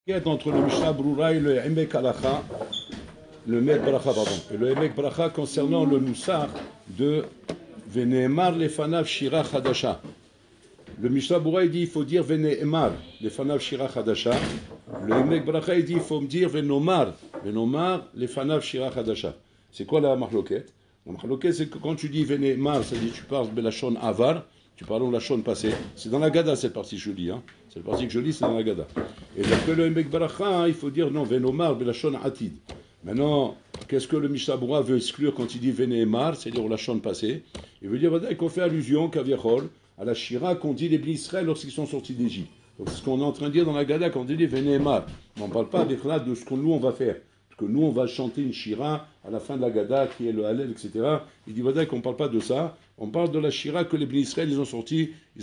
Entre le Mishnah Brura et le Emek Halacha, le Emek Bracha, pardon, et le Emek Bracha concernant le Moussar de Veneemar Lefanav Shira Chadasha. Le Mishnah Brura il dit il faut dire Veneemar Lefanav Shira Chadasha. Le Emek Bracha il dit il faut me dire Venomar Lefanav Shira Chadasha. C'est quoi la mahloket? La mahloket c'est que quand tu dis Veneemar, ça dit tu parles de la Shon Avar. Tu parles de la Shon passée. C'est dans la Gada cette partie que je lis. Hein. Cette partie que je lis, c'est dans la Gada. Et d'après le Emek Bracha, il faut dire non, Venomar, la Shon Atid. Maintenant, qu'est-ce que le Mishnah Brura veut exclure quand il dit Venemar, c'est-à-dire la Shon passée? Il veut dire qu'on fait allusion, Kaviachol, à la Shira qu'on dit les Bnei Israël lorsqu'ils sont sortis d'Égypte. Donc c'est ce qu'on est en train de dire dans la Gada quand on dit Venemar. Mais on ne parle pas de ce que nous on va faire. Que nous, on va chanter une shira à la fin de la Gada, qui est le Hallel, etc. Il dit, voilà qu'on ne parle pas de ça. On parle de la shira que les Bnei Israël, ils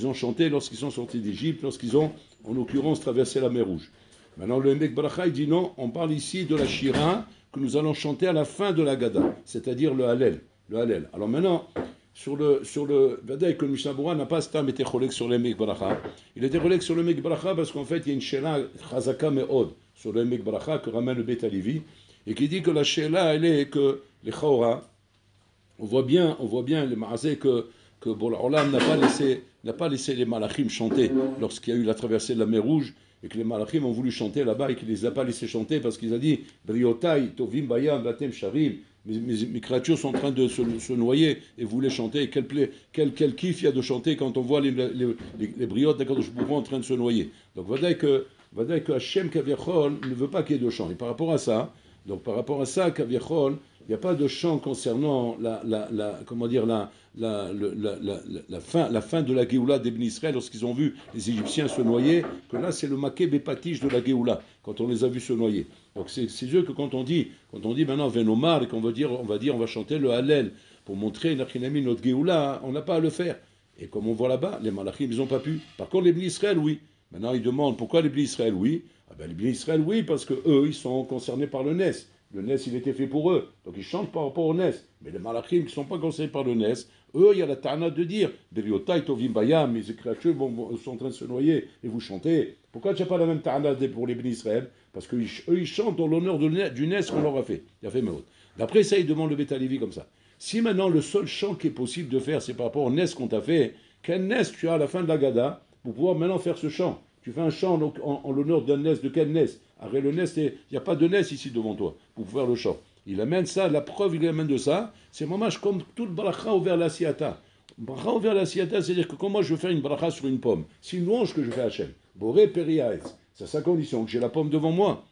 ont chanté lorsqu'ils sont sortis d'Égypte, lorsqu'ils ont, en l'occurrence, traversé la mer Rouge. Maintenant, le Emek Bracha, il dit non, on parle ici de la shira que nous allons chanter à la fin de la Gada, c'est-à-dire le Hallel. Le Hallel. Alors maintenant, sur le Vadaï, que le Mishnah Brura n'a pas stam été cholek sur le Emek Bracha. Il était cholek sur le Emek Bracha parce qu'en fait, il y a une shira chazaka me'od sur le Emek Bracha que ramène le Bet Alevi. Et qui dit que la Sheila, elle est que les Chaora, on voit bien les Maasé que Bol Olam n'a pas laissé les Malachim chanter lorsqu'il y a eu la traversée de la mer Rouge, et que les Malachim ont voulu chanter là-bas et qu'il ne les a pas laissés chanter parce qu'ils ont dit Briotai, Tovim Bayam, Batem Sharim, mes créatures sont en train de se noyer et voulaient chanter. Quel kiff il y a de chanter quand on voit les briottes d'Akadosh Baruch Hu en train de se noyer. Donc, voilà que Hachem Kaviachol ne veut pas qu'il y ait de chant. Et par rapport à ça, Kaviachol, il n'y a pas de chant concernant la fin de la Géoula des Bnei Israël lorsqu'ils ont vu les Égyptiens se noyer, que là c'est le maké bépatiche de la Géoula, quand on les a vus se noyer. Donc c'est sûr que quand on dit maintenant Venomar et qu'on on va chanter le Hallel pour montrer notre Géoula, on n'a pas à le faire. Et comme on voit là-bas, les Malachim ils n'ont pas pu. Par contre les Bnei Israël oui. Maintenant ils demandent pourquoi les Bnei Israël oui. Les Bnei Israël, oui, parce que eux, ils sont concernés par le Nes. Le Nes, il était fait pour eux. Donc ils chantent par rapport au Nes. Mais les Malachim qui ne sont pas concernés par le Nes, eux, il y a la ta'ana de dire Beriotai, Tovim Bayam, mes créatures sont en train de se noyer et vous chantez. Pourquoi tu n'as pas la même ta'ana pour les Bnei Israël? Parce qu'eux, ils chantent dans l'honneur du Nes qu'on leur a fait. Il a fait Meod. D'après ça, ils demandent le Bet Alevi comme ça. Si maintenant le seul chant qui est possible de faire, c'est par rapport au Nes qu'on t'a fait, quel Nes tu as à la fin de la Gada pour pouvoir maintenant faire ce chant? Tu fais un chant en l'honneur d'un Nes, de quel Nes? Arrête le Nes, il n'y a pas de Nes ici devant toi pour faire le chant. Il amène ça, la preuve il amène de ça, c'est mamash comme tout le bracha ouvert la siata. Bracha ouvert la siata, c'est-à-dire que quand moi je veux faire une bracha sur une pomme, c'est une louange que je fais à Hachem. Boré periaetz, c'est sa condition, que j'ai la pomme devant moi.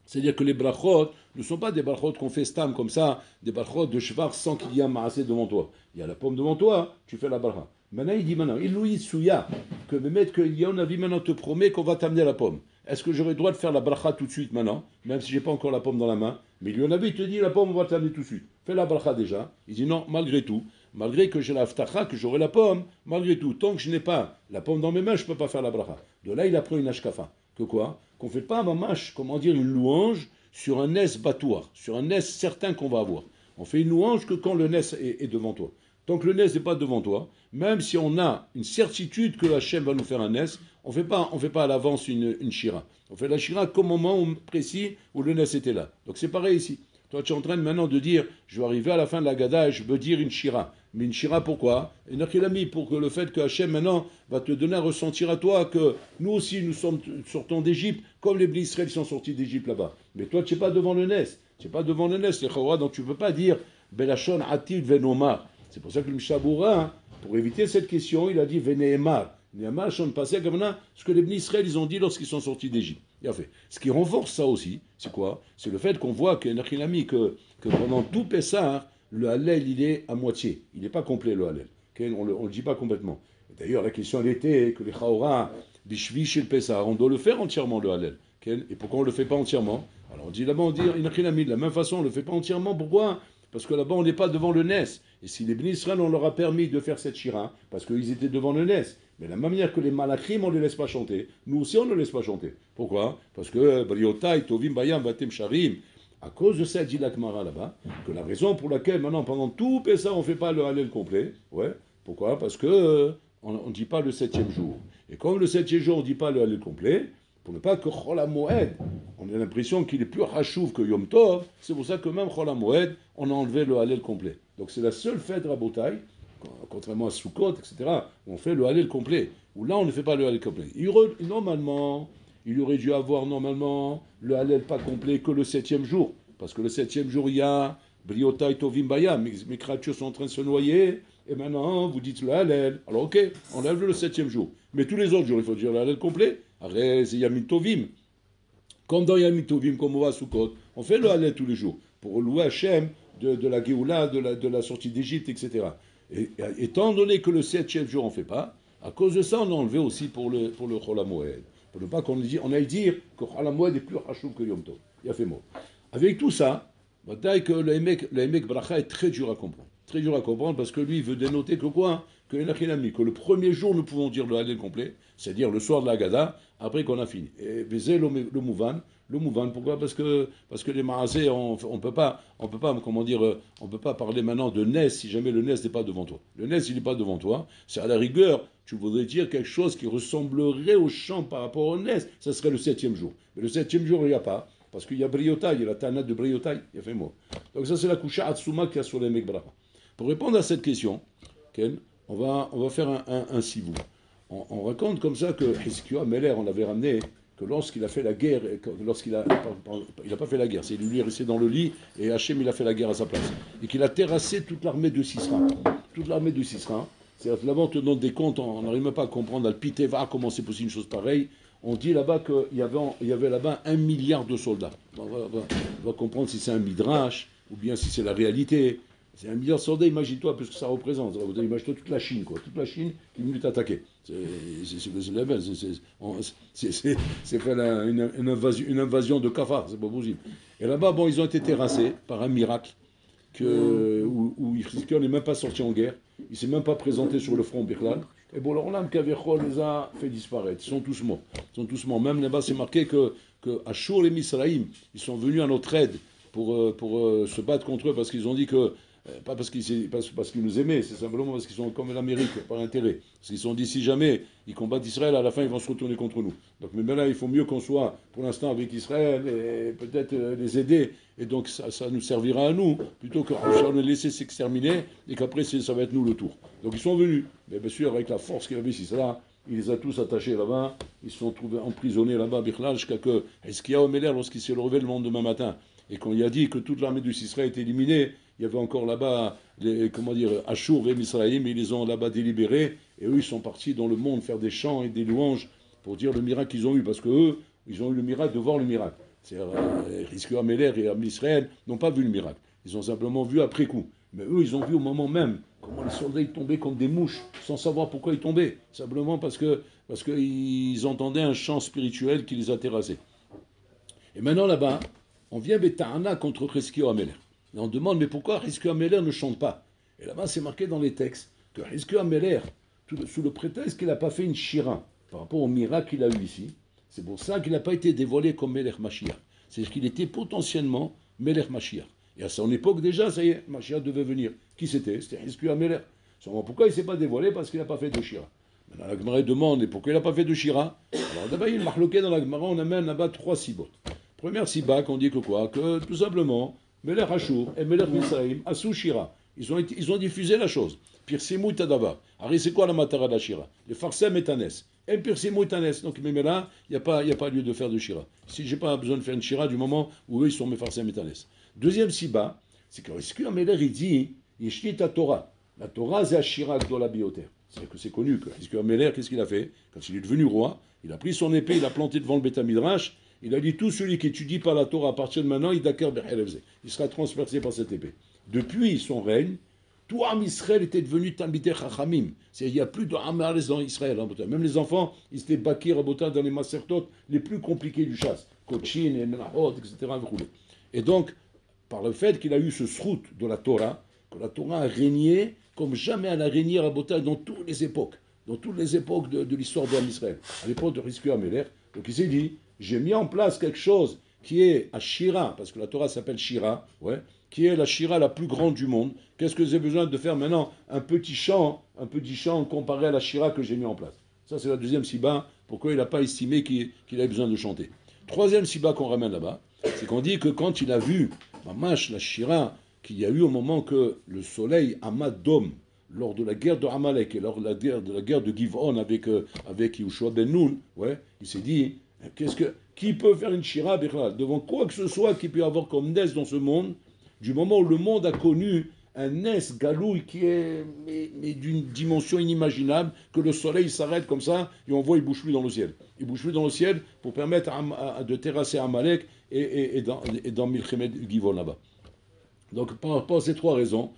C'est-à-dire que les brachot ne sont pas des brachot qu'on fait stam comme ça, des brachot de shvar sans qu'il y ait un maassé devant toi. Il y a la pomme devant toi, tu fais la bracha. Maintenant, il dit il louit souya, que Mehmet, que Yonavi maintenant te promet qu'on va t'amener la pomme. Est-ce que j'aurais le droit de faire la bracha tout de suite maintenant, même si j'ai pas encore la pomme dans la main? Mais Yonavi te dit la pomme, on va t'amener tout de suite. Fais la bracha déjà. Il dit non, malgré tout, malgré que j'ai la ftacha, que j'aurai la pomme, malgré tout, tant que je n'ai pas la pomme dans mes mains, je ne peux pas faire la bracha. De là, il apprend une ashkafa. Que quoi? Qu'on ne fait pas un mamash, comment dire, une louange sur un nes batouar, sur un nes certain qu'on va avoir. On fait une louange que quand le nes est devant toi. Tant que le Nes n'est pas devant toi, même si on a une certitude que Hachem va nous faire un Nes, on fait pas à l'avance une shira. On fait la shira qu'au moment précis où le Nes était là. Donc c'est pareil ici. Toi tu es en train maintenant de dire, je vais arriver à la fin de la Gada et je veux dire une shira. Mais une shira pourquoi? Et Nachilami, pour que le fait que Hachem maintenant va te donner à ressentir à toi que nous aussi nous sortons d'Égypte, comme les Bnei Israël sont sortis d'Égypte là-bas. Mais toi tu n'es pas devant le Nes. Tu n'es pas devant le Nes, les Chawra, donc tu ne peux pas dire Belachon Atid Venomar. C'est pour ça que le Mishnah Brura, pour éviter cette question, il a dit Veneemar. Neemar, Shon Pasek, ce que les Bnei Israël ils ont dit lorsqu'ils sont sortis d'Égypte. Il a fait. Ce qui renforce ça aussi, c'est quoi? C'est le fait qu'on voit que pendant tout Pessah, le Hallel, il est à moitié. Il n'est pas complet, le Hallel. On ne le dit pas complètement. D'ailleurs, la question elle était que les Chaora, Bishvi chez le Pessah, on doit le faire entièrement, le Hallel. Et pourquoi on ne le fait pas entièrement? Alors on dit là-bas, de la même façon, on ne le fait pas entièrement. Pourquoi? Parce que là-bas, on n'est pas devant le Nes. Et si les Bnei Israël, on leur a permis de faire cette shira, parce qu'ils étaient devant le Nes. Mais la manière que les Malachim, on ne les laisse pas chanter, nous aussi, on ne les laisse pas chanter. Pourquoi? Parce que Briotai, Tovim, Bayam, Batem, Sharim, à cause de ça, dit l'Akmara là-bas, que la raison pour laquelle, maintenant, pendant tout Pessah, on ne fait pas le Hallel complet. Ouais. Pourquoi? Parce que on ne dit pas le 7e jour. Et comme le 7e jour, on ne dit pas le Hallel complet, pour ne pas que Chol HaMoed, on a l'impression qu'il est plus rachouv que Yom Tov, c'est pour ça que même Chol HaMoed, on a enlevé le Hallel complet. Donc c'est la seule fête Rabotai, contrairement à Sukkot, etc., où on fait le Hallel complet, où là on ne fait pas le Hallel complet. Normalement, il aurait dû avoir normalement le Hallel pas complet que le 7e jour, parce que le 7e jour, il y a Briotai Tovim Bayam, mes créatures sont en train de se noyer, et maintenant vous dites le Hallel. Alors ok, on lève le 7e jour, mais tous les autres jours, il faut dire le Hallel complet. Arrête, c'est Yamin Tovim. Comme dans Yamin Tovim, comme on va à Sukkot, on fait le Hallel tous les jours, pour louer Hachem de la Géoula, de la sortie d'Égypte, etc. Et étant donné que le 7e jour on ne fait pas, à cause de ça, on a enlevé aussi pour le Chol HaMoed. Pour ne pas qu'on aille dire que Chol HaMoed est plus rachou que Yom Tov. Il a fait mot. Avec tout ça, le Emek Bracha est très dur à comprendre. Très dur à comprendre parce que lui, il veut dénoter que quoi? Que le premier jour, nous pouvons dire le Hallel complet, c'est-à-dire le soir de la Haggadah, après qu'on a fini. Et baiser le Mouvan, pourquoi? Parce que les Maasé, on peut pas, comment dire, on peut pas parler maintenant de Nes si jamais le Nes n'est pas devant toi. Le Nes, il n'est pas devant toi. C'est à la rigueur, tu voudrais dire quelque chose qui ressemblerait au chant par rapport au Nes, ça serait le 7e jour. Mais le 7e jour, il n'y a pas. Parce qu'il y a Briotai, il y a la Tana de Briotai, il y a fait mot. Donc ça, c'est la Kusha Atsuma qu'il y a sur les Emek Bracha. Pour répondre à cette question, Ken, on va faire un sivou. On raconte comme ça que Hizkiyahu Meler, on l'avait ramené, que lorsqu'il a fait la guerre, il n'a pas fait la guerre, c'est lui resté dans le lit, et Hachem il a fait la guerre à sa place. Et qu'il a terrassé toute l'armée de Sisra. Toute l'armée de Sisra. C'est-à-dire là-bas, on te donne des comptes, on n'arrive même pas à comprendre, Al-Piteva, comment c'est possible une chose pareille. On dit là-bas qu'il y avait là-bas 1 milliard de soldats. On va comprendre si c'est un midrash, ou bien si c'est la réalité. C'est 1 milliard de soldats, imagine-toi, parce que ça représente. Imagine-toi toute la Chine, quoi. Toute la Chine qui est venue t'attaquer. C'est faire une invasion de cafards, c'est pas possible. Et là-bas, bon, ils ont été terrassés par un miracle où Hizkiyahu n'est même pas sorti en guerre. Il ne s'est même pas présenté sur le front Birlal. Et bon, alors là, Kavechol les a fait disparaître. Ils sont tous morts. Même là-bas, c'est marqué que Ashur et Misraïm, ils sont venus à notre aide pour se battre contre eux parce qu'ils ont dit que pas parce qu'ils nous aimaient, c'est simplement parce qu'ils sont comme l'Amérique, par intérêt. Parce qu'ils se sont dit, si jamais ils combattent Israël, à la fin, ils vont se retourner contre nous. Donc, mais là, il faut mieux qu'on soit, pour l'instant, avec Israël, et peut-être les aider. Et donc, ça nous servira à nous, plutôt que de les laisser s'exterminer, et qu'après, ça va être nous le tour. Donc, ils sont venus. Mais bien sûr, avec la force qu'il y avait ici, là, il les a tous attachés là-bas. Ils se sont trouvés emprisonnés là-bas, Bichlal, jusqu'à que Hizkiyahu Meler, lorsqu'il s'est levé le lendemain matin, et qu'on lui a dit que toute l'armée du Sisra était éliminée, il y avait encore là-bas, Ashur et Misraïm, ils les ont là-bas délibérés, et eux, ils sont partis dans le monde faire des chants et des louanges pour dire le miracle qu'ils ont eu, parce qu'eux, ils ont eu le miracle de voir le miracle. C'est-à-dire, Hizkiyahu Meler et Israël n'ont pas vu le miracle. Ils ont simplement vu après coup. Mais eux, ils ont vu au moment même comment les soldats ils tombaient comme des mouches, sans savoir pourquoi ils tombaient. Simplement parce qu'ils entendaient un chant spirituel qui les a terrassés. Et maintenant, là-bas, on vient Beta'ana contre Hizkiyahu Meler. Et on demande, mais pourquoi Hizkiyahu Meler ne chante pas? Et là-bas, c'est marqué dans les textes que Hizkiyahu Meler, sous le prétexte qu'il n'a pas fait une shira par rapport au miracle qu'il a eu ici, c'est pour ça qu'il n'a pas été dévoilé comme Melech Mashiach. C'est-à-dire qu'il était potentiellement Melech Mashiach. Et à son époque déjà, ça y est, Mashiach devait venir. Qui c'était? C'était Hizkiyahu Meler. Pourquoi il ne s'est pas dévoilé? Parce qu'il n'a pas fait de shira. Maintenant, la Gemara demande, et pourquoi il n'a pas fait de shira? Alors d'abord, il m'a dans la Gemara, on amène là-bas 3 sibot. Première siba, qu'on dit que quoi? Que tout simplement, Melech Ashur et Melech Misraïm, Asou Shira. Ils ont diffusé la chose. Pirsimou Tadava. Alors, c'est quoi la matara de la Shira? Les Farsem et Tanes. Et Pirsimou Tanes. Donc, mais là, il n'y a pas lieu de faire de Shira. Si je n'ai pas besoin de faire une Shira du moment où eux, ils sont mes Farsem et Tanes. Deuxième siba, c'est que Hizkiyahu Meler, il dit, Yishlit la Torah. La Torah, c'est la Shira Gdola Bioter. C'est connu que Hizkiyahu Meler, qu'est-ce qu'il a fait? Quand il est devenu roi, il a pris son épée, il a planté devant le Beth Midrash. Il a dit, tout celui qui étudie pas la Torah à partir de maintenant, il sera transpercé par cette épée. Depuis son règne, tout Am Israël était devenu Talmidei Chachamim. Il n'y a plus de Amares dans Israël. Même les enfants, ils étaient bakés dans les masertot les plus compliqués du chasse. Kochin et Menachot, etc. Et donc, par le fait qu'il a eu ce srout de la Torah, que la Torah a régné comme jamais elle a régné dans toutes les époques. Dans toutes les époques de l'histoire d'Am Israël. À l'époque de Hizkiyahu Meler. Donc il s'est dit, j'ai mis en place quelque chose qui est à Shira, parce que la Torah s'appelle Shira, qui est la Shira la plus grande du monde. Qu'est-ce que j'ai besoin de faire maintenant? Un petit chant comparé à la Shira que j'ai mis en place. Ça, c'est la deuxième siba, pourquoi il n'a pas estimé qu'il avait besoin de chanter. Troisième siba qu'on ramène là-bas, c'est qu'on dit que quand il a vu, Mamash, la Shira, qu'il y a eu au moment que le soleil Amad Dom, lors de la guerre de Amalek et lors de la guerre de Giv'on avec Yehoshua ben Nun, ouais, il s'est dit, qui peut faire une Shira devant quoi que ce soit qui peut y avoir comme Nes dans ce monde, du moment où le monde a connu un Nes galouille qui est mais d'une dimension inimaginable, que le soleil s'arrête comme ça et on voit il bouge plus dans le ciel. Il bouge plus dans le ciel pour permettre de terrasser Amalek et dans Milchemet Givon là-bas. Donc par rapport à ces trois raisons,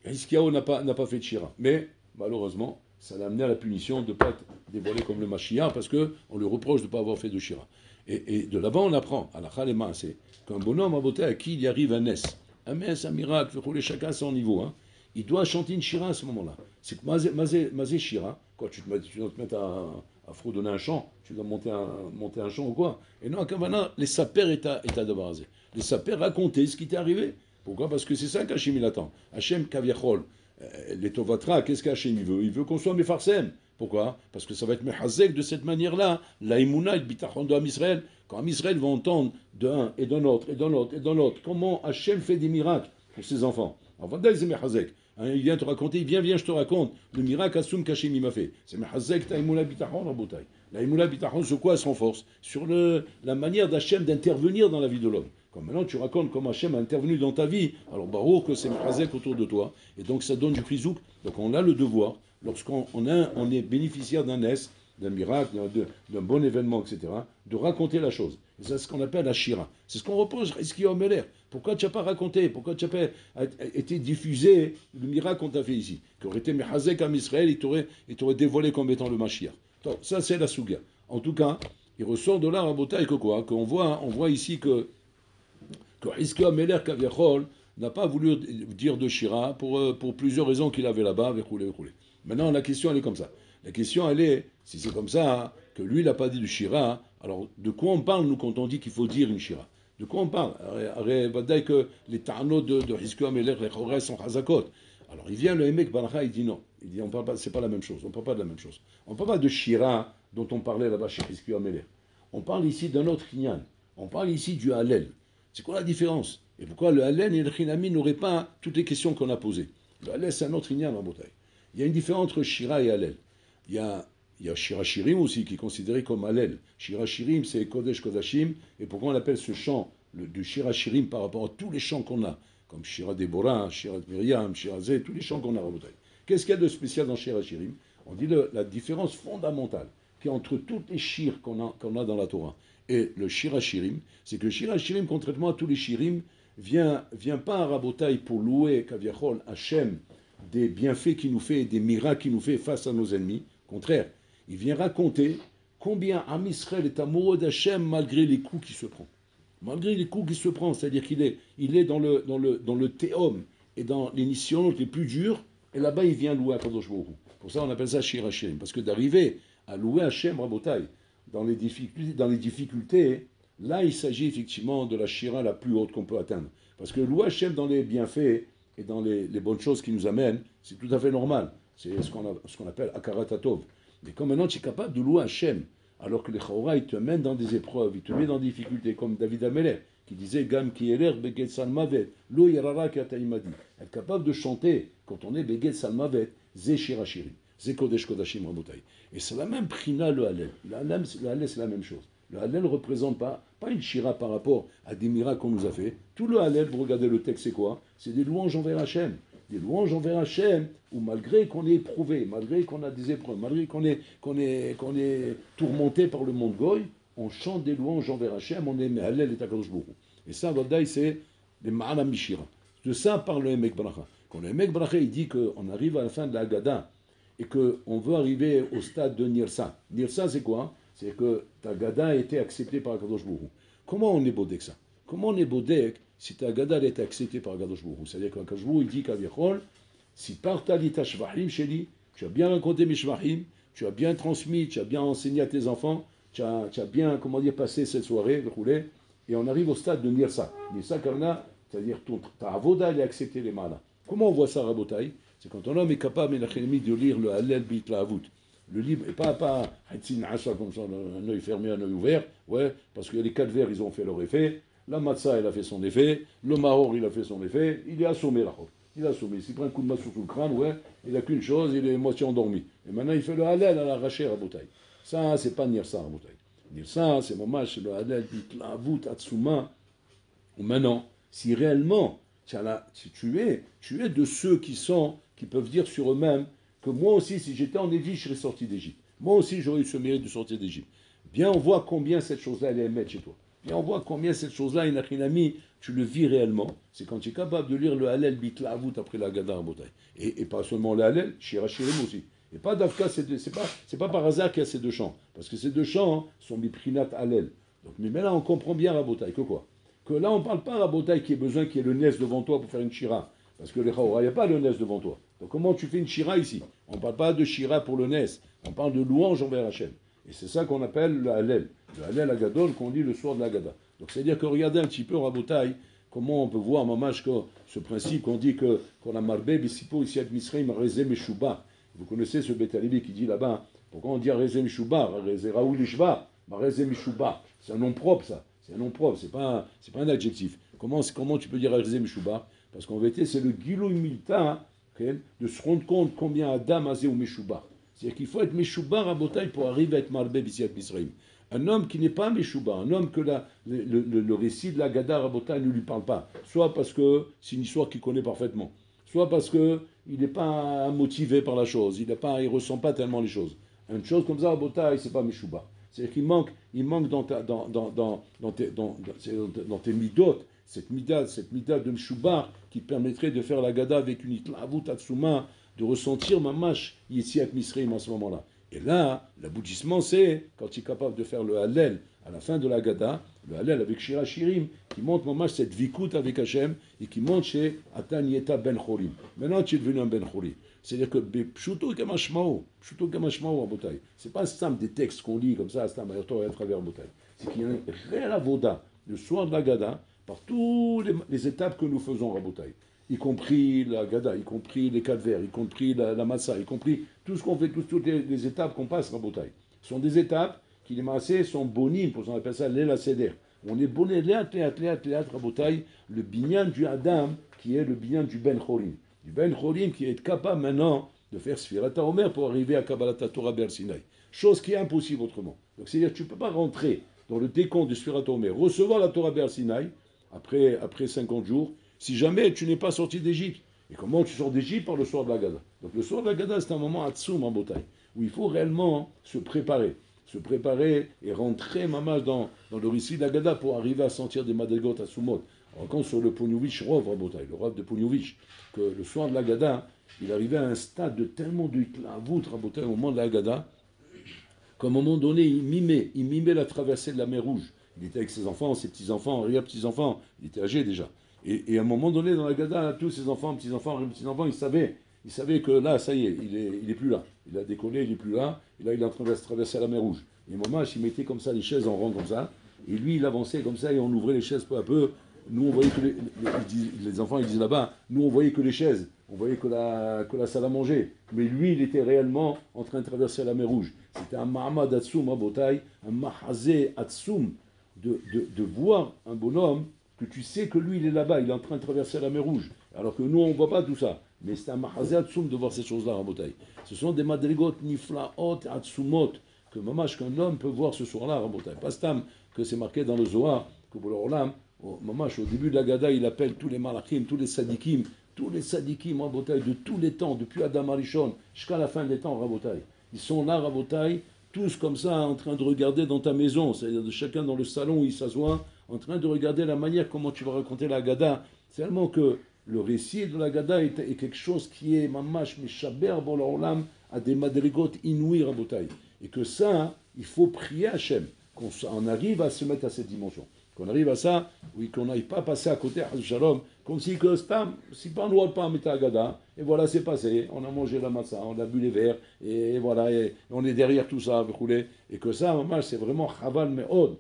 Hiskiyahu n'a pas fait de Shira. Mais malheureusement, ça l'a amené à la punition de ne pas être dévoilé comme le Mashiach parce qu'on lui reproche de ne pas avoir fait de Shira. Et de là-bas, on apprend, à la Khalema, c'est qu'un bonhomme à beauté à qui il y arrive un Nes, un miracle, chacun à son niveau, hein, il doit chanter une Shira à ce moment-là. C'est que Mazé Shira, quoi, tu dois te mettre à fredonner un chant, tu dois monter un chant ou quoi. Et non, à Kavana, les sapers est à débarrasser. Les sapers racontaient ce qui t'est arrivé. Pourquoi? Parce que c'est ça qu'Hachem il attend. Hachem Kaviachol, les Tovatra, qu'est-ce qu'Hachem il veut? Il veut qu'on soit Mefarsem. Pourquoi? Parce que ça va être Mehazek de cette manière-là. La Emouna et le Bitachon de Israël. Quand Israël va entendre d'un et d'un autre, et d'un autre, et d'un autre, comment Hachem fait des miracles pour ses enfants. Alors, Vadaï, c'est Mehazek. Il vient te raconter, viens, je te raconte le miracle Assoum qu'Hachem il m'a fait. C'est Mehazek, ta Emouna Bitachon, Rabotai. La Emouna Bitachon, sur quoi elle se renforce? Sur la manière d'Hachem d'intervenir dans la vie de l'homme. Comme maintenant tu racontes comment Hachem a intervenu dans ta vie, alors Baruch que c'est Mehazek autour de toi, et donc ça donne du frizouk. Donc on a le devoir, lorsqu'on est bénéficiaire d'un nes, d'un miracle, d'un bon événement, etc., de raconter la chose. Et c'est ce qu'on appelle la shira. C'est ce qu'on reproche à Hiskiyahu Meler. Pourquoi tu n'as pas raconté? Pourquoi tu n'as pas été diffusé le miracle qu'on t'a fait ici? Qui aurait été Mehazek à Israël, il t'aurait dévoilé comme étant le Mashiach. Donc ça c'est la souga. En tout cas, il ressort de là à Botaï que quoi? Qu'on voit ici que Hiskiyahu Meler Kaviachol n'a pas voulu dire de Shira pour plusieurs raisons qu'il avait là-bas, Maintenant, la question, elle est comme ça. La question, elle est, si c'est comme ça, hein, que lui, il n'a pas dit de Shira, alors de quoi on parle, nous, quand on dit qu'il faut dire une Shira? De quoi on parle? Vadaï que les ta'anot de Hiskiyahu Meler, les Chorès sont Hazakot. Alors, il vient, le Emek Baracha, il dit non. Il dit, on parle pas, c'est pas la même chose. On ne parle pas de la même chose. On ne parle pas de Shira, dont on parlait là-bas chez Hiskiyahu Meler. On parle ici d'un autre Kinyan. On parle ici du Hallel. C'est quoi la différence? Et pourquoi le Hallel et le Chinami n'auraient pas toutes les questions qu'on a posées? Le Hallel, c'est un autre Inyan en Botaï. Il y a une différence entre Shira et Hallel. Il y a Shira Shirim aussi, qui est considéré comme Hallel. Shira Shirim, c'est Kodesh Kodashim. Et pourquoi on appelle ce chant du Shira Shirim par rapport à tous les chants qu'on a, comme Shira Déborah, Shira Miriam, Shira Zé, tous les chants qu'on a en Botaï. Qu'est-ce qu'il y a de spécial dans Shira Shirim? On dit la différence fondamentale qui est entre toutes les shirs qu'on a dans la Torah et le Shira Shirim, c'est que le Shira Shirim, contrairement à tous les Shirim, vient pas à Rabotaï pour louer Kaviachol Hachem des bienfaits qu'il nous fait et des miracles qu'il nous fait face à nos ennemis. Au contraire, il vient raconter combien Am Israël est amoureux d'Hachem malgré les coups qu'il se prend. Malgré les coups qu'il se prend, c'est-à-dire qu'il est dans le théum et dans les missions les plus dures, et là-bas il vient louer Akadosh Baruch Hu. Pour ça on appelle ça Shira Shirim, parce que d'arriver à louer Hachem Rabotaï dans les difficultés, là il s'agit effectivement de la Shira la plus haute qu'on peut atteindre. Parce que louer Hachem dans les bienfaits et dans les bonnes choses qui nous amènent, c'est tout à fait normal. C'est ce qu'on appelle Akarat Tov. Mais quand maintenant tu es capable de louer Hachem, alors que les Chaora, ils te mènent dans des épreuves, ils te mettent dans des difficultés, comme David Amelech, qui disait Gam ki eler beged salmavet, lo yarara kataimadi. Être capable de chanter quand on est beged salmavet, ze shirachirim, ze kodesh kodashim rabotai. Et c'est la même prina le Hallel. Le Hallel, c'est la même chose. Le Hallel ne représente pas une shira par rapport à des miracles qu'on nous a fait. Tout le Hallel, vous regardez le texte, c'est quoi? C'est des louanges envers Hachem. Des louanges envers Hachem, où malgré qu'on est éprouvé, malgré qu'on a des épreuves, malgré qu'on est tourmenté par le monde goy, on chante des louanges envers Hachem, on est Hallel et Akadosh Baruch Hu. Et ça, Vadaï, c'est les Ma'ana Mishira. De ça parle le Emek Bracha. Quand le Emek Bracha, il dit qu'on arrive à la fin de la Haggadah et qu'on veut arriver au stade de Nirsa. Nirsa, c'est quoi? C'est que ta Haggadah a été acceptée par Akadosh Baruch Hu. Comment on est bodek ça? Comment on est bodek si ta Haggadah a été acceptée par Akadosh Baruch Hu? C'est-à-dire qu'Akadosh Baruch Hu, il dit qu'Aviachol, si par ta lita shvahim sheli, tu as bien raconté mes shvahim, tu as bien transmis, tu as bien enseigné à tes enfants, tu as bien, passé cette soirée, et on arrive au stade de Nirsa. Nirsa Karna, c'est-à-dire ta avoda, elle est acceptée les malas. Comment on voit ça, Rabotai? C'est quand un homme est capable, de lire le Hallel Bit La'avut, Le libre, et pas Hatzin Asha comme ça, un œil fermé, un œil ouvert, ouais, parce que les 4 vers, ils ont fait leur effet, la matzah, elle a fait son effet, le mahor, il a fait son effet, il est assommé là. Il est assommé, s'il prend un coup de masse sur le crâne, ouais, il n'a qu'une chose, il est moitié endormi. Et maintenant, il fait le halal à l'arraché à Rabotai. Ça, c'est pas Nirsa à Rabotai. Nirsa, c'est mamash, c'est le halal, bitlavut, atsuma. Maintenant, si réellement, tu es de ceux qui peuvent dire sur eux-mêmes que moi aussi, si j'étais en Égypte, je serais sorti d'Égypte. Moi aussi, j'aurais eu ce mérite de sortir d'Égypte. Bien, on voit combien cette chose-là, elle est émettre chez toi. Bien, on voit combien cette chose-là, Inachinami, tu le vis réellement. C'est quand tu es capable de lire le Hallel Bitlavut après la Gada Rabotai. Et pas seulement le Hallel, Shirachirim aussi. Et pas d'Afka, c'est pas par hasard qu'il y a ces deux chants. Parce que ces deux chants sont Biprinat Hallel. Donc, mais là, on comprend bien Rabotai. Que quoi? Que là, on ne parle pas Rabotai qui ait besoin qu'il y ait le Nes devant toi pour faire une Shira. Parce que les Chaora, il n'y a pas le Nes devant toi. Donc comment tu fais une Shira ici? On ne parle pas de Shira pour le Nes. On parle de louange envers Hachem. Et c'est ça qu'on appelle le Hallel. Le Hallel Agadol qu'on lit le soir de l'Agada. Donc c'est-à-dire que regardez un petit peu Rabotai, comment on peut voir, mamash, que ce principe qu'on dit que qu'on a marbé, bisipo, ici à Misraim, Rezé Meshuba. Vous connaissez ce Betalibi qui dit là-bas, pourquoi on dit Rezé Meshuba, Rezé Raoul Ishva, Rezé Meshuba. C'est un nom propre ça. C'est un nom propre, c'est pas un adjectif. Comment tu peux dire Rezé Meshuba? Parce qu'en vérité, c'est le Gilou Milta de se rendre compte combien Adam a ou Meshuba. C'est-à-dire qu'il faut être Meshuba à Botaï pour arriver à être Marbé Bisiat Misraim. Un homme qui n'est pas Meshuba, un homme que le récit de la Gada Rabotai ne lui parle pas, soit parce que c'est une histoire qu'il connaît parfaitement, soit parce qu'il n'est pas motivé par la chose, il ne ressent pas tellement les choses. Une chose comme ça, Rabotai, c'est pas Meshuba. C'est-à-dire qu'il manque dans tes midot, cette mida de Meshuba qui permettrait de faire la Gada avec une itlavut atsuma, de ressentir mamash Yetziat Misraim à ce moment-là. Et là, l'aboutissement, c'est quand tu es capable de faire le Hallel à la fin de la Gada, le Hallel avec Shira Shirim, qui montre mamash cette vikout avec Hachem, et qui montre chez Atan Yeta Ben Cholim. Maintenant, tu es devenu un Ben Cholim. C'est-à-dire que Pshuto Kamashmao, à Botaï. C'est pas simple des textes qu'on lit comme ça, à travers Botaï. C'est qu'il y a une réelle avoda, le soir de la Gada, par toutes les étapes que nous faisons à Botaï. Y compris la Gada, y compris les calvaires, y compris la Massa, y compris tout ce qu'on fait, toutes les étapes qu'on passe à Botaï. Ce sont des étapes qui, les Massés, sont bonimes, on appelle ça l'Ela Seder. On est bonné, à Botaï, le binyan du Adam, qui est le binyan du Ben Cholim. Du Ben Cholim qui est capable maintenant de faire Sfirata Omer pour arriver à Kabbalat Torah Ber Sinai. Chose qui est impossible autrement. Donc c'est-à-dire que tu ne peux pas rentrer dans le décompte de Sfirata Omer, recevoir la Torah Ber Sinai, après 50 jours, si jamais tu n'es pas sorti d'Égypte. Et comment tu sors d'Égypte? Par le soir de la Gada. Donc le soir de la Gada, c'est un moment atsoum en Botaï, où il faut réellement se préparer et rentrer mamas dans le récit de la Gada pour arriver à sentir des madrigot à Soumot. On raconte sur le Ponyovitch Rov à Botaï, le Rov de Ponyovitch, que le soir de la Gada, il arrivait à un stade de tellement de hitlavut à Botaï au moment de la Gada, qu'à un moment donné, il mimait la traversée de la mer Rouge. Il était avec ses enfants, ses petits-enfants, petits-enfants, il était âgé déjà. Et à un moment donné, dans la Gada, tous ses enfants, petits-enfants, ils savaient que là, ça y est, il est plus là. Il a décollé, il est plus là. Et là, il est en train de traverser la mer Rouge. Et maman, il mettait comme ça les chaises en rang comme ça. Et lui, il avançait comme ça et on ouvrait les chaises peu à peu. Nous, on voyait que les enfants, ils disaient là-bas, nous, on voyait que les chaises. On voyait que la salle à manger. Mais lui, il était réellement en train de traverser la mer Rouge. C'était un Mahamad Atsoum à Botaï, un Mahazé Atsoum, de voir un bonhomme que tu sais que lui, il est là-bas, il est en train de traverser la mer Rouge. Alors que nous, on ne voit pas tout ça. Mais c'est un Mahazé Atsoum de voir ces choses-là à Botaï. Ce sont des madrigot niflaot atsumot que mamash qu'un homme peut voir ce soir-là à Botaï. Pas stam que c'est marqué dans le Zohar, que pour le Olam, mamash, au début de la Gada, il appelle tous les malachim, tous les sadikim à Botaï de tous les temps, depuis Adam Arishon jusqu'à la fin des temps à Botaï. Ils sont là à Botaï, tous comme ça, en train de regarder dans ta maison, c'est-à-dire de chacun dans le salon où il s'assoit, en train de regarder la manière comment tu vas raconter la Gada. C'est tellement que le récit de la Gada est quelque chose qui est mamash meshaber bol à des madrigot inouïs à Botaï. Et que ça, il faut prier Hachem, qu'on arrive à se mettre à cette dimension. Qu'on arrive à ça, oui, qu'on n'aille pas passer à côté à Shalom, comme si que Stam, si pas nous pas mettre à Gada, et voilà, c'est passé, on a mangé la massa, on a bu les verres, et voilà, et on est derrière tout ça, et que ça, mamash, c'est vraiment Chaval Me'od,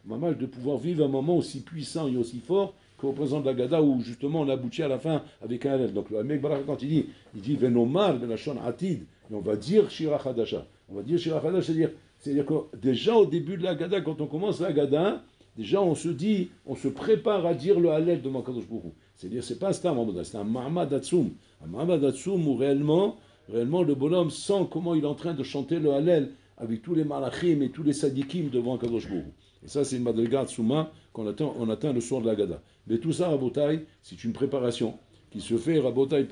mamash, de pouvoir vivre un moment aussi puissant et aussi fort, que représente la Gada, où justement on aboutit à la fin avec un Hallel. Donc le mec Barak, quand il dit Venomar, Benachon Atid, et on va dire Shira Hadasha. On va dire Shira Hadasha, c'est-à-dire que déjà au début de la Gada, quand on commence la Gada, déjà on se prépare à dire le Hallel devant Kadosh Baruch Hu. C'est-à-dire, c'est pas un stam, c'est un Ma'amad Atsum. Un Ma'amad Atsum où réellement le bonhomme sent comment il est en train de chanter le Hallel avec tous les malachim et tous les sadikim devant Kadosh Baruch Hu. Et ça, c'est une madriga Atsuma qu'on atteint le soir de la Gada. Mais tout ça, Rabotai, c'est une préparation qui se fait, Rabotai,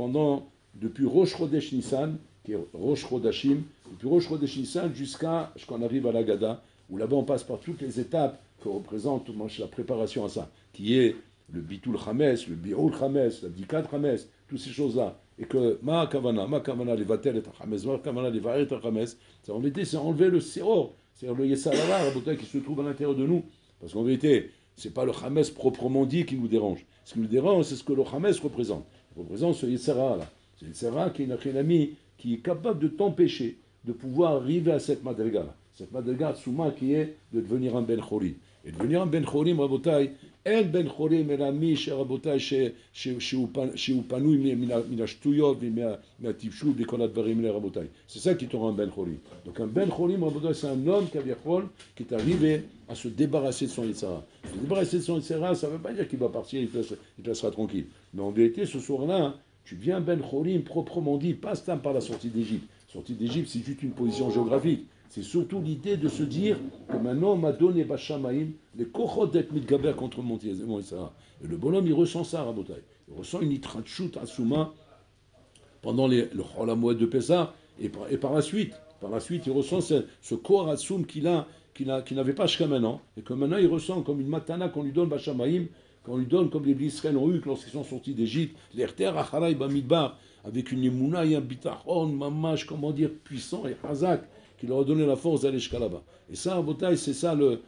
depuis Rosh Chodesh Nissan, qui est Rosh Chodashim, depuis Rosh Chodesh Nissan jusqu'à ce qu'on arrive à la Gada, où là-bas on passe par toutes les étapes que représente la préparation à ça, qui est le Bitul Chames, le Bi'ul Chames, la Bdikat Chames, toutes ces choses-là. Et que Ma Kavana, les Vatel et Chames, Ma Kavana, les Varet et Chames, en vérité, c'est enlever le Seor, c'est-à-dire le Yesarara, qui se trouve à l'intérieur de nous. Parce qu'en vérité, c'est pas le Chames proprement dit qui nous dérange. Ce qui nous dérange, c'est ce que le Chames représente. Il représente ce Yesarara là. C'est le Yesarara qui est un ami qui est capable de t'empêcher de pouvoir arriver à cette madriga là. Cette madriga Tsuma qui est de devenir un Ben Chorim. Et devenir un Ben Chorim, Rabotai, אין בן חולים אלא מי שרבותיי שהוא פנוי מן השטויות ומהטיפשות וכל הדברים האלה רבותיי. C'est ça qui te rend un Ben Cholim. Donc un Ben Cholim, רבותיי, c'est un homme qui est arrivé à se débarrasser de son Yitzhara. Se débarrasser de son Yitzhara, ça ne veut pas dire qu'il va partir, il te laissera tranquille. Mais en vérité, ce soir-là, tu deviens Ben Cholim proprement dit, pas seulement par la sortie d'Égypte. Sortie d'Égypte, c'est juste une position géographique. C'est surtout l'idée de se dire que maintenant on m'a donné Bachamaïm, les kochot d'être mitgaber contre mon Yitzhara. Et le bonhomme, il ressent ça, Rabotai. Il ressent une itratchout asuma pendant le Cholamoued de Pessah, et par la suite, il ressent ce corps assoum qu'il n'avait pas jusqu'à maintenant, et que maintenant il ressent comme une matana qu'on lui donne Bachamaïm, qu'on lui donne comme les Israël ont eu lorsqu'ils sont sortis d'Égypte, l'Erter Acharai Bamidbar, avec une Emouna et un bitachon, mamash, comment dire, puissant et hazak, qui leur a donné la force d'aller jusqu'à là-bas. Et ça, Rabotai, c'est ça le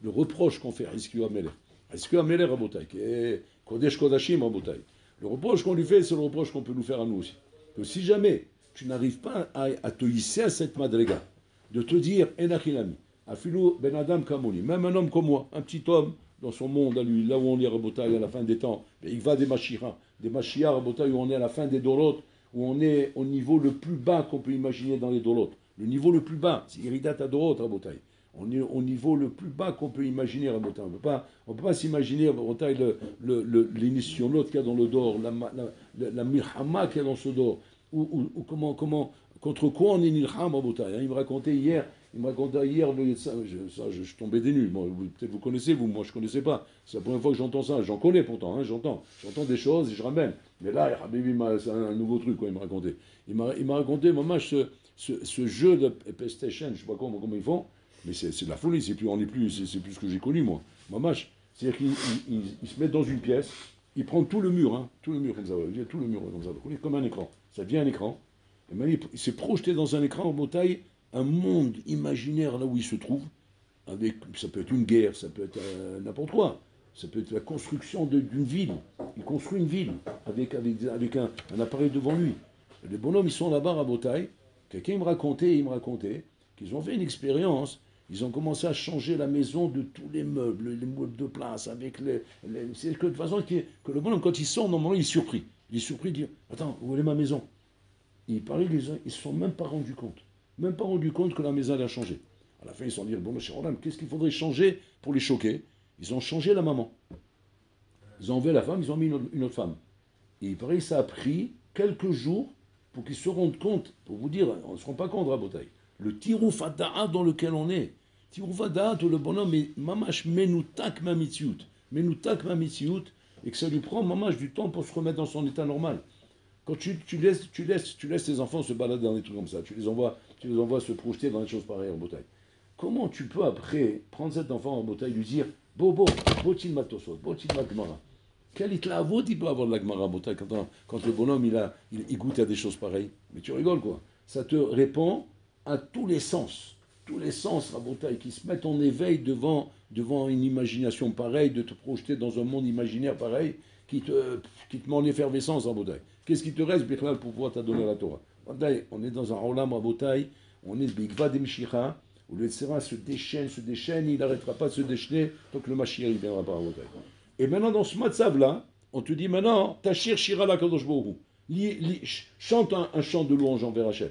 reproche qu'on fait à Hizkiyahu Amelech. Hizkiyahu Amelech, Rabotai, qui est Kodesh Kodashim, Rabotai. Le reproche qu'on lui fait, c'est le reproche qu'on peut nous faire à nous aussi. Que si jamais tu n'arrives pas à te hisser à cette madriga, de te dire, Enachilami, Afilou Ben Adam Kamoni, même un homme comme moi, un petit homme, dans son monde à lui, là où on est, Rabotai, à la fin des temps, il va des Mashiach, Rabotai, où on est à la fin des Dorot, où on est au niveau le plus bas qu'on peut imaginer dans les Dorot. Le niveau le plus bas, c'est Iridat Adorot, Rabotai. On est au niveau le plus bas qu'on peut imaginer, Rabotai. On ne peut pas s'imaginer, Rabotai, l'émission l'autre qu'il y a dans le Dor, la Milchama qu'il y a dans ce Dor, ou comment, contre quoi on est Nilcham, Rabotai. Il me racontait hier, je suis tombé des nues. Bon, peut-être vous connaissez, moi je ne connaissais pas. C'est la première fois que j'entends ça. J'en connais pourtant, j'entends des choses et je ramène. Mais là, c'est un nouveau truc, quoi, il me racontait. Il m'a raconté, maman, ce jeu de PlayStation, je ne sais pas comment ils font, mais c'est de la folie, c'est plus ce que j'ai connu, moi. Mamache, c'est-à-dire qu'ils se mettent dans une pièce, ils prennent tout le mur comme ça, comme un écran. Ça devient un écran. Et maintenant, il s'est projeté dans un écran en taille, un monde imaginaire là où il se trouve, ça peut être une guerre, ça peut être n'importe quoi. Ça peut être la construction d'une ville. Il construit une ville avec un appareil devant lui. Et les bonhommes, ils sont là-bas à Botaï. Quelqu'un me racontait qu'ils ont fait une expérience. Ils ont commencé à changer la maison de tous les meubles de place, avec c'est que de façon que le bonhomme, quand il sort, normalement, il est surpris. Il est surpris de dire, attends, où est ma maison? Et il parlait, ils ne se sont même pas rendus compte. Même pas rendu compte que la maison allait changer. À la fin, ils se sont dit, bon, monsieur Roland, qu'est-ce qu'il faudrait changer pour les choquer? Ils ont changé la maman. Ils ont enlevé la femme, ils ont mis une autre femme. Et il paraît que ça a pris quelques jours pour qu'ils se rendent compte, pour vous dire, on ne se rend pas compte, Rabotai, le tirouf ada'a dans lequel on est. Tirouf ada'a, le bonhomme est mamash menoutak ma mitziut, et que ça lui prend mamash du temps pour se remettre dans son état normal. Quand tu laisses tes enfants se balader dans des trucs comme ça, tu les envoies se projeter dans des choses pareilles en Botaï. Comment tu peux après prendre cet enfant en Botaï et lui dire Bobo, botil matosot, botil magmara? Quel itlavot il peut avoir de la Gemara Botaï quand le bonhomme il goûte à des choses pareilles? Mais tu rigoles quoi? Ça te répond à tous les sens Rabotaï, qui se mettent en éveil devant une imagination pareille, de te projeter dans un monde imaginaire pareil, qui te met en effervescence Rabotaï. Qu'est-ce qui te reste, Bichlal, pour pouvoir t'adonner la Torah? On est dans un Olam Rabotaï, on est Bigva de Mishicha, où le Yetzirah se déchaîne, il n'arrêtera pas de se déchaîner tant que le Mashiach ne viendra pas Rabotaï. Et maintenant, dans ce matzav-là, on te dit maintenant, Tachir Shira la Kadosh Baruch Hu. Chante un chant de louange envers Hachem.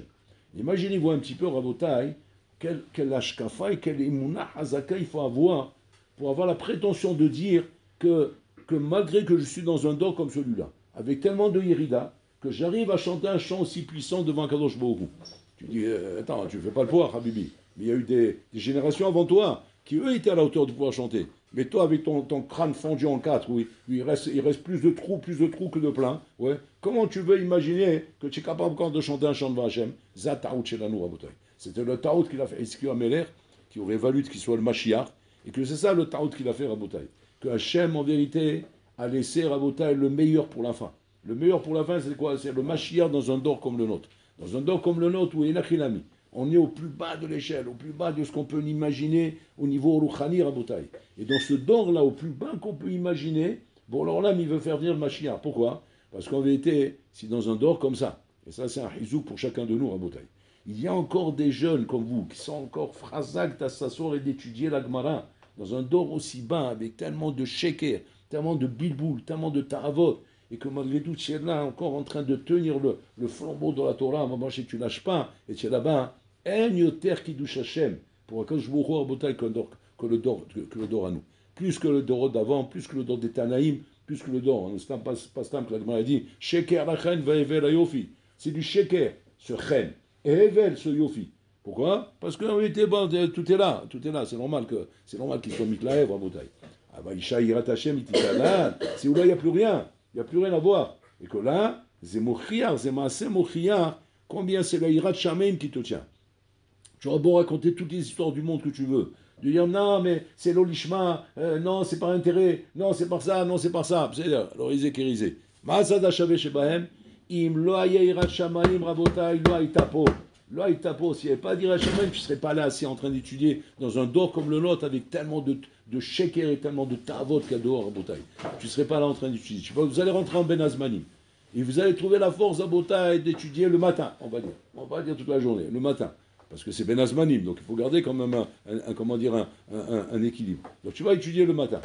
Imaginez-vous un petit peu, Rabotai, quel ashkafa et quel imuna hazaka il faut avoir pour avoir la prétention de dire que malgré que je suis dans un dor comme celui-là, avec tellement de yérida, que j'arrive à chanter un chant aussi puissant devant Kadosh Baruch Hu. Tu dis, attends, tu ne fais pas le poids, Habibi. Mais il y a eu des générations avant toi qui, eux, étaient à la hauteur de pouvoir chanter. Mais toi, avec ton crâne fondu en quatre, oui, il reste plus de trous que de plein. Ouais. Comment tu veux imaginer que tu es capable encore de chanter un chant de Hachem? Zataout Shelanu Rabotai. C'était le taout qu'il a fait Eskiu Ameler, qui aurait valu qu'il soit le Mashiach, et que c'est ça le taout qu'il a fait Rabotai. Que Hachem, en vérité, a laissé Rabotai le meilleur pour la fin. Le meilleur pour la fin, c'est quoi? C'est le Mashiach dans un dor comme le nôtre. Dans un dor comme le nôtre, où Enachilami. On est au plus bas de l'échelle, au plus bas de ce qu'on peut imaginer au niveau Rouchani Rabotai. Et dans ce dor-là, au plus bas qu'on peut imaginer, bon, alors là, il veut faire venir le Mashiach. Pourquoi? Parce qu'en vérité, c'est dans un dor comme ça. Et ça, c'est un hizouk pour chacun de nous, Rabotai. Il y a encore des jeunes comme vous qui sont encore phrasak d'assasor et d'étudier la Gemara dans un dor aussi bas, avec tellement de sheker, tellement de bilboul, tellement de ta'avot, et que malgré tout, tu es là encore en train de tenir le flambeau de la Torah, maman, si tu lâches pas, et tu es là-bas, en yoter kiddush Hashem, pour que je vous vois que le dor à nous. Plus que le dor d'avant, plus que le dor des Tanaïm, plus que le dor. C'est pas stam que la Gemara a dit, sheker la chen va evel yofi. C'est du sheker, ce chen. Et Evel, ce Yofi. Pourquoi? Parce qu'en réalité, bon, tout est là, c'est normal qu'il soit mitlaèv à Botaï. Ah bah, Isha Irat Hashem, c'est où là, il n'y a plus rien à voir. Et que là, c'est Mochiar, c'est Maaseh Mochiar, combien c'est la Irat Shameim qui te tient. Tu auras beau raconter toutes les histoires du monde que tu veux, de dire non, mais c'est l'Olishma, non, c'est par intérêt, non, c'est par ça, non, c'est par ça. C'est alors, Kérizé. Maasad Hashavé Shebahem, Im lo haya irat shamayim rabotai lo haitapo. Lo haitapo, s'il n'y avait pas d'Irat Shamayim, tu ne serais pas là assis en train d'étudier dans un dor comme le nôtre avec tellement de sheker et tellement de tavot qu'il y a dehors rabotai. Tu ne serais pas là en train d'étudier. Vous allez rentrer en Ben Azmanim. Et vous allez trouver la force rabotai d'étudier le matin, on va dire. On va dire toute la journée, le matin. Parce que c'est Ben Azmanim, donc il faut garder quand même un équilibre. Donc tu vas étudier le matin.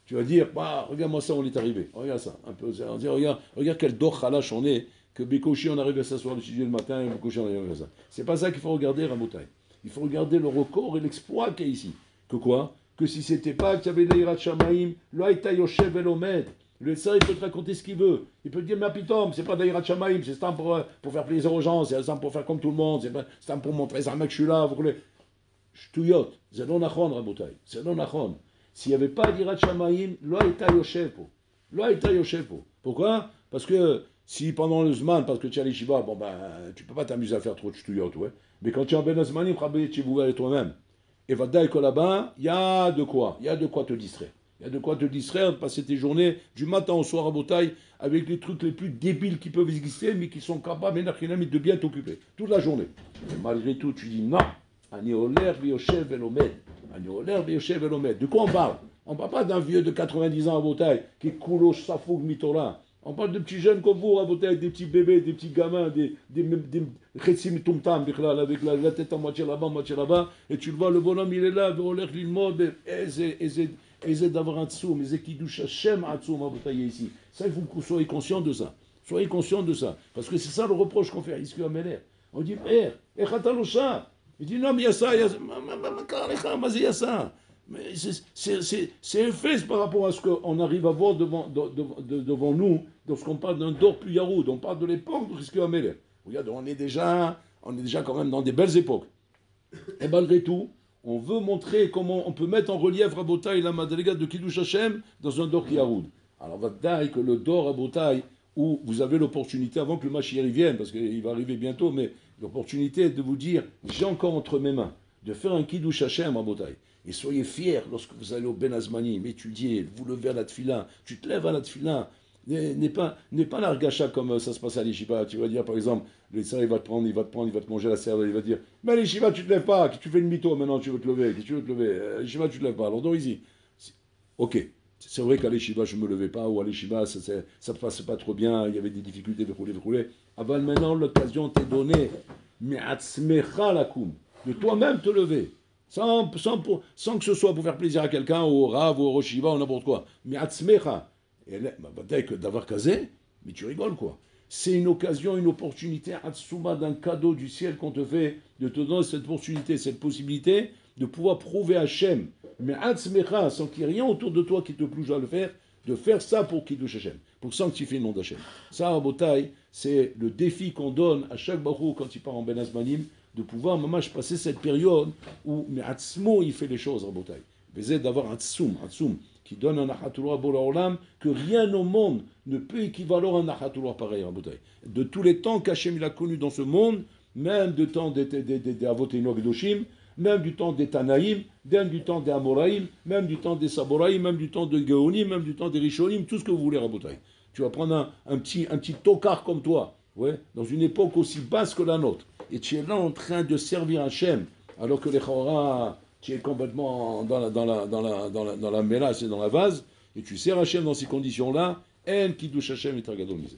Tu vas dire, bah, regarde-moi ça, on est arrivé. Regarde ça, un peu. On dit, regarde quel dor khalash on est, que Bekoshi on arrive à s'asseoir, d'étudier le matin, et Bekoshi on arrive à ça. C'est pas ça qu'il faut regarder, Rabotai. Il faut regarder le record et l'exploit qu'il y a ici. Que quoi? Que si c'était pas que tu avais l'Eirat Shamaim, l'Aïta Yoshev Elomed. Le ça, il peut te raconter ce qu'il veut. Il peut te dire, mais pitom, c'est pas d'Eirat Shamaim, c'est ça pour faire plaisir aux gens, c'est ça pour faire comme tout le monde, c'est ça pour montrer ça, mec, je suis là, vous voulez. Shtuyot, c'est non nachon, Rabotai. C'est non nachon. S'il n'y avait pas d'Irat Shamayim, lo haïta yoshepo. Lo haïta yoshepo. Pourquoi? Parce que si pendant le Zman, parce que tu es à l'Ishiba, bon ben, tu ne peux pas t'amuser à faire trop de ch'tuyot, ouais. Mais quand tu es en Ben Zmanim, tu vous avec toi-même. Et Vadaï là-bas, il y a de quoi te distraire. Il y a de quoi te distraire, de passer tes journées du matin au soir à Botaï avec les trucs les plus débiles qui peuvent exister, mais qui sont capables, de bien t'occuper. Toute la journée. Et malgré tout, tu dis non. Ani oler v'yoshev velomed. De quoi on parle? On ne parle pas d'un vieux de 90 ans à Botaï qui koulosh safoug mitora. On parle de petits jeunes comme vous à Botaï, des petits bébés, des petits gamins, des chessim tumtam, avec la tête en moitié là-bas, et tu le vois, le bonhomme il est là, veoler l'ilmod, eze d'avoir un tsoum, eze kiddush Hashem atsoum à Botaï ici. Ça, il faut que vous soyez conscients de ça. Soyez conscients de ça. Parce que c'est ça le reproche qu'on fait à Iskua Meler. On dit, echatalosha. Il dit non, mais il y a ça, il y a ça. Mais c'est fait par rapport à ce qu'on arrive à voir devant nous, lorsqu'on parle d'un dor plus yaroud, on parle de l'époque de Rizki Amelech. Regarde, on est déjà quand même dans des belles époques. Et malgré tout, on veut montrer comment on peut mettre en relief Rabotai la Madriga de Kiddush Hashem dans un dor yaroud. Alors, on va dire que le dor Rabotai, où vous avez l'opportunité, avant que le Mashiach vienne, parce qu'il va arriver bientôt, mais l'opportunité de vous dire, j'ai encore entre mes mains, de faire un Kiddush Hashem à Botaï. Et soyez fiers lorsque vous allez au Ben Azmanim, étudier, vous levez à la tefila, tu te lèves à la tefila, n'est pas l'argacha comme ça se passe à l'Ishiba. Tu vas dire, par exemple, le Tzar, il va te manger la cervelle, il va dire, mais à l'Ishiba, tu te lèves pas, tu fais une mytho, maintenant tu veux te lever, à l'Ishiba, tu te lèves pas, alors donc ici. Ok. C'est vrai qu'à l'Eshiva, je ne me levais pas, ou à l'Eshiva, ça ne passait pas trop bien, il y avait des difficultés, verrouler. Avant maintenant, l'occasion t'est donnée, mais atzmecha lakum, de toi-même te lever. sans que ce soit pour faire plaisir à quelqu'un, au Rav, ou au Roshiva, ou n'importe quoi. Mais Atzmecha, d'avoir casé, mais tu rigoles quoi. C'est une occasion, une opportunité, Atsuma, d'un cadeau du ciel qu'on te fait, de te donner cette opportunité, cette possibilité de pouvoir prouver Hachem. Mais Atzmecha, sans qu'il y ait rien autour de toi qui te pousse à le faire, de faire ça pour Kiddush Hachem, pour sanctifier le nom d'Hachem. Ça, à Botaï, c'est le défi qu'on donne à chaque barou quand il part en Ben Azmanim, de pouvoir, passer cette période où Atzmo, il fait les choses, à Botaï. Mais d'avoir un tsum, qui donne un Nachatullah Bola que rien au monde ne peut équivaloir à un Nachatullah pareil, à Botaï. De tous les temps qu'Hachem il a connu dans ce monde, même du temps des Avoténo Gedoshim, même du temps des Tanaïm, même du temps des Amoraïm, même du temps des Saboraïm, même du temps des Géonim, même du temps des Rishonim, tout ce que vous voulez, Rabotaï. Tu vas prendre un petit tocard comme toi, ouais, dans une époque aussi basse que la nôtre, et tu es là en train de servir Hachem, alors que les Chora, tu es complètement dans la mélasse et dans la vase, et tu sers Hachem dans ces conditions-là, en qui douche Hachem et Tragadol Misé.